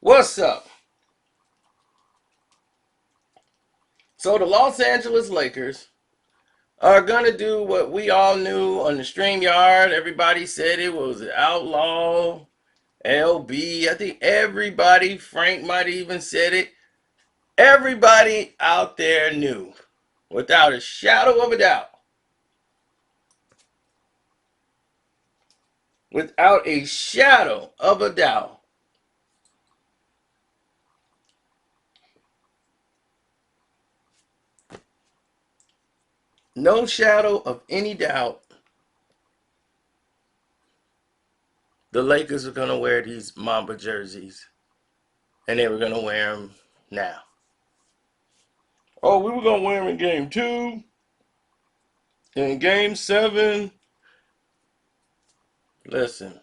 What's up? So the Los Angeles Lakers are gonna do what we all knew on the StreamYard. Everybody said it was outlaw LB. I think everybody, Frank might have even said it. Everybody out there knew, without a shadow of a doubt, without a shadow of a doubt, no shadow of any doubt, the Lakers are gonna wear these Mamba jerseys, and they were gonna wear them now. Oh, we were gonna wear them in game two. In game seven, listen,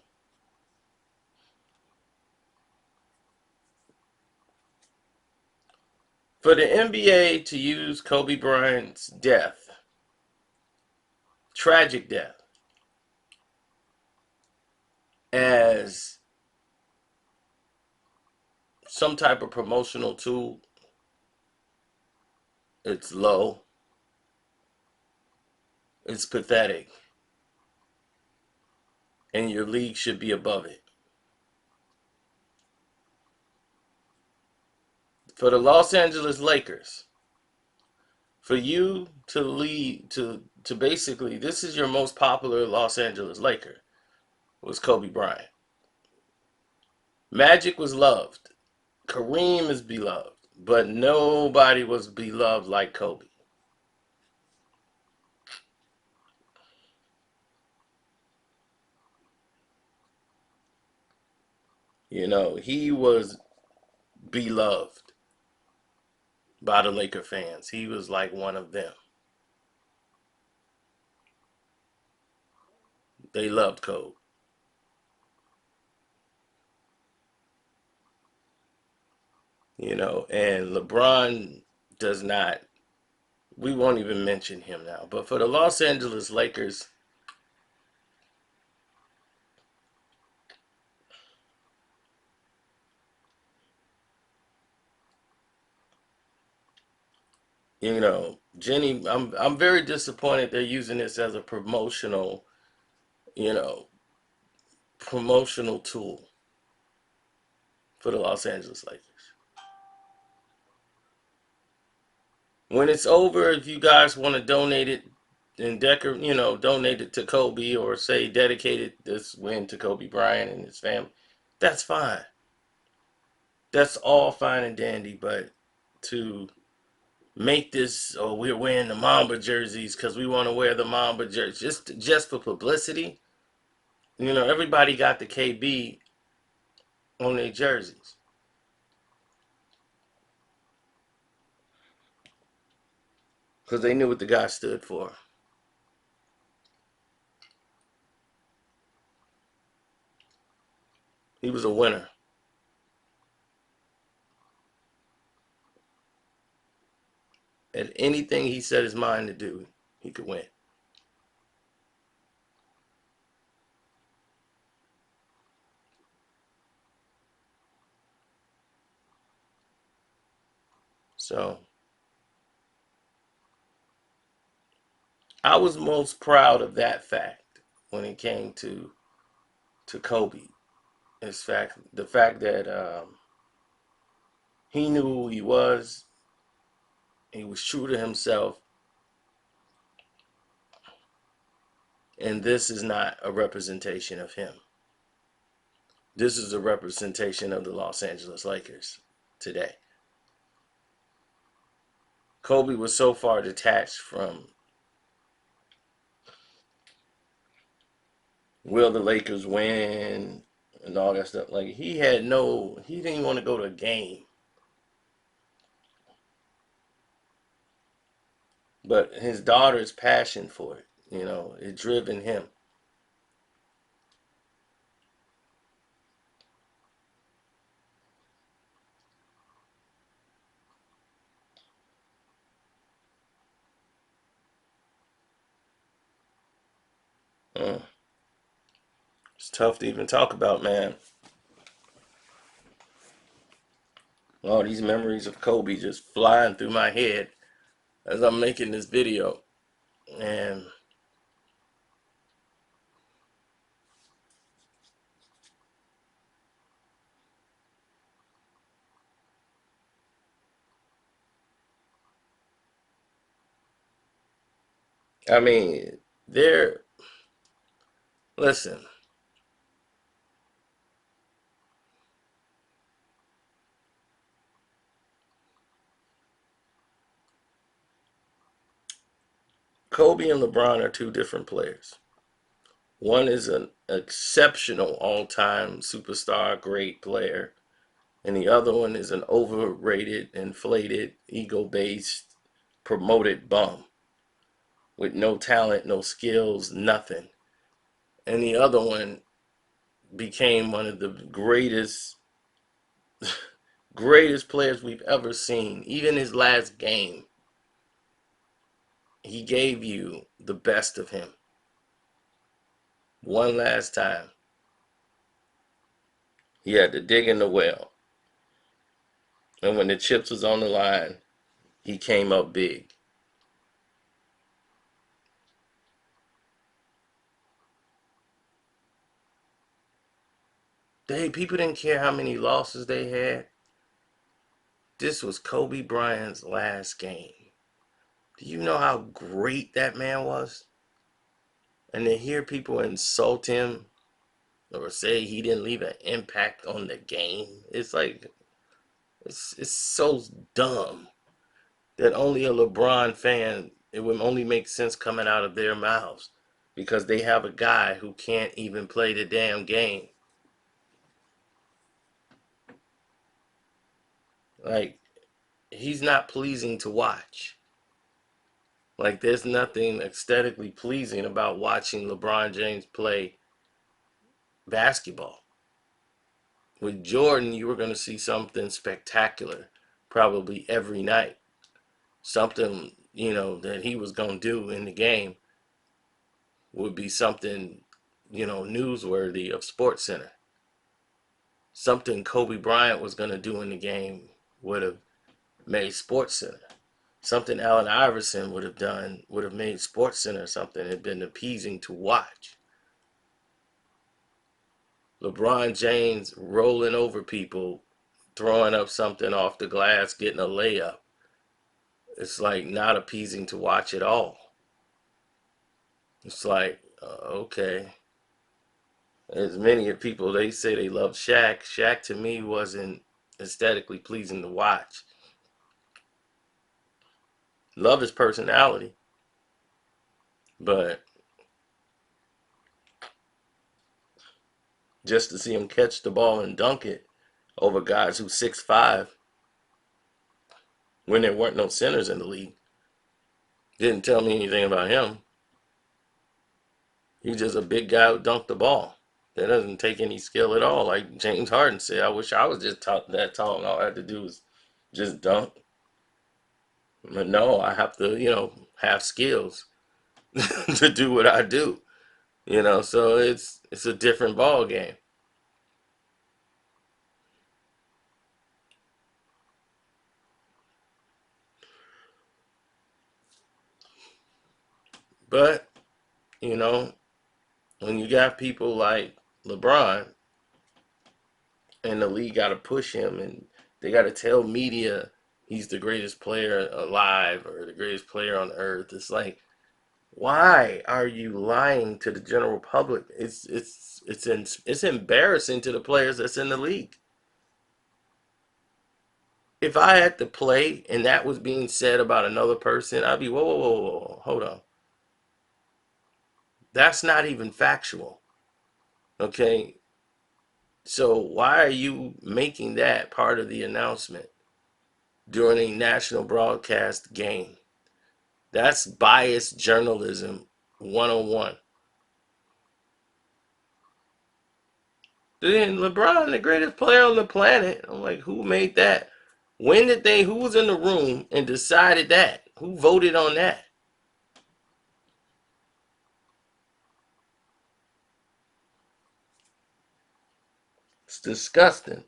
for the NBA to use Kobe Bryant's death, tragic death, as some type of promotional tool, it's low, it's pathetic, and your league should be above it. For the Los Angeles Lakers, for you to lead to basically, this is your most popular Los Angeles Laker, was Kobe Bryant. Magic was loved. Kareem is beloved, but nobody was beloved like Kobe. You know, he was beloved by the Laker fans. He was like one of them. They loved Kobe. You know, and LeBron does not, we won't even mention him now. But for the Los Angeles Lakers, you know, Jenny, I'm very disappointed they're using this as a you know, promotional tool for the Los Angeles Lakers. When it's over, if you guys want to donate it and donate it to Kobe, or say dedicated this win to Kobe Bryant and his family, that's fine. That's all fine and dandy. But to make this, oh, we're wearing the Mamba jerseys because we want to wear the Mamba jerseys just for publicity. You know, everybody got the KB on their jerseys because they knew what the guy stood for. He was a winner. At anything he set his mind to do, he could win. So I was most proud of that fact when it came to Kobe. The fact that he knew who he was. He was true to himself, and this is not a representation of him. This is a representation of the Los Angeles Lakers today. Kobe was so far detached from, will the Lakers win and all that stuff. Like, he didn't even want to go to a game. But his daughter's passion for it, it driven him. Mm. It's tough to even talk about, man. All these memories of Kobe just flying through my head as I'm making this video. And I mean, they're, listen, Kobe and LeBron are two different players. One is an exceptional all time superstar, great player, and the other one is an overrated, inflated, ego based, promoted bum with no talent, no skills, nothing. And the other one became one of the greatest players we've ever seen. Even his last game, he gave you the best of him one last time. He had to dig in the well. And when the chips was on the line, he came up big. People didn't care how many losses they had. This was Kobe Bryant's last game. Do you know how great that man was? And to hear people insult him or say he didn't leave an impact on the game, it's like it's so dumb that only a LeBron fan, it would only make sense coming out of their mouths because they have a guy who can't even play the damn game. Like, he's not pleasing to watch. Like, there's nothing aesthetically pleasing about watching LeBron James play basketball. With Jordan, you were going to see something spectacular probably every night. Something, that he was going to do in the game would be something, newsworthy of Sports Center. Something Kobe Bryant was going to do in the game would have made Sports Center. Something Allen Iverson would have done would have made Sports Center something had been appeasing to watch. LeBron James rolling over people, throwing up something off the glass, getting a layup. It's like not appeasing to watch at all. It's like, okay. As many of people, they say they love Shaq. Shaq to me wasn't aesthetically pleasing to watch. Love his personality, but just to see him catch the ball and dunk it over guys who 6'5" when there weren't no centers in the league didn't tell me anything about him. He's just a big guy who dunked the ball. That doesn't take any skill at all. Like James Harden said, I wish I was just that tall and all I had to do was just dunk. But no, I have to, have skills to do what I do. So it's a different ball game. But, you know, when you got people like LeBron and the league got to push him and they got to tell media he's the greatest player alive or the greatest player on earth, it's like, why are you lying to the general public? It's embarrassing to the players that's in the league. If I had to play and that was being said about another person, I'd be, whoa, whoa, whoa, whoa, hold on. That's not even factual. Okay. So why are you making that part of the announcement during a national broadcast game? That's biased journalism 101. Then LeBron, the greatest player on the planet. I'm like, who made that? Who was in the room and decided that? Who voted on that? It's disgusting.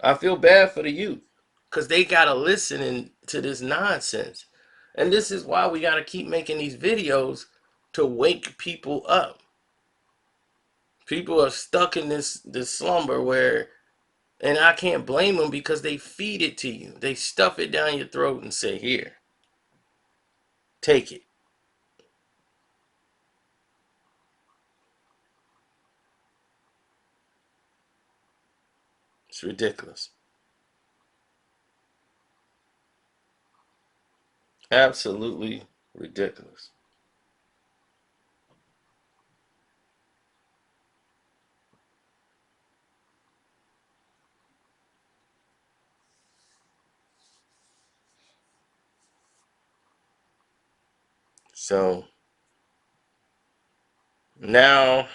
I feel bad for the youth because they gotta listen to this nonsense, and this is why we gotta keep making these videos to wake people up. People are stuck in this slumber where, and I can't blame them because they feed it to you. They stuff it down your throat and say, "Here, take it." It's ridiculous. Absolutely ridiculous. So now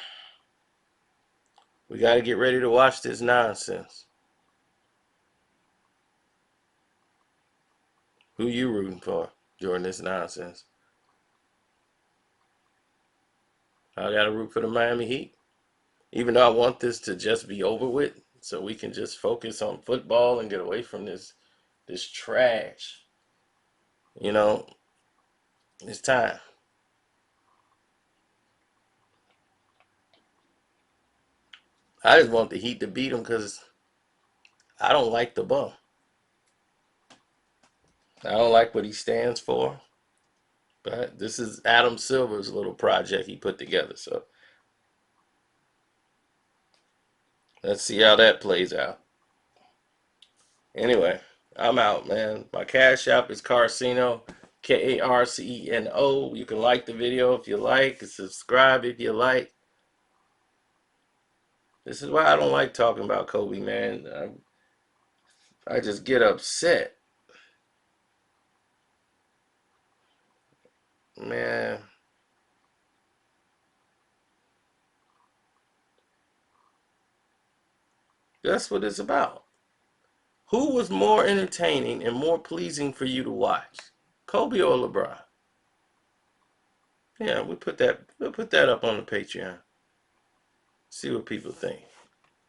we got to get ready to watch this nonsense. Who you rooting for during this nonsense? I got to root for the Miami Heat. Even though I want this to just be over with so we can just focus on football and get away from this trash. You know, it's time. I just want the Heat to beat them because I don't like the bum. I don't like what he stands for. But this is Adam Silver's little project he put together. So let's see how that plays out. Anyway, I'm out, man. My cash app is Carcino, Karceno. You can like the video if you like, and subscribe if you like. This is why I don't like talking about Kobe, man. I just get upset, man. That's what it's about. Who was more entertaining and more pleasing for you to watch, Kobe or LeBron? Yeah, we'll put that up on the Patreon. See what people think.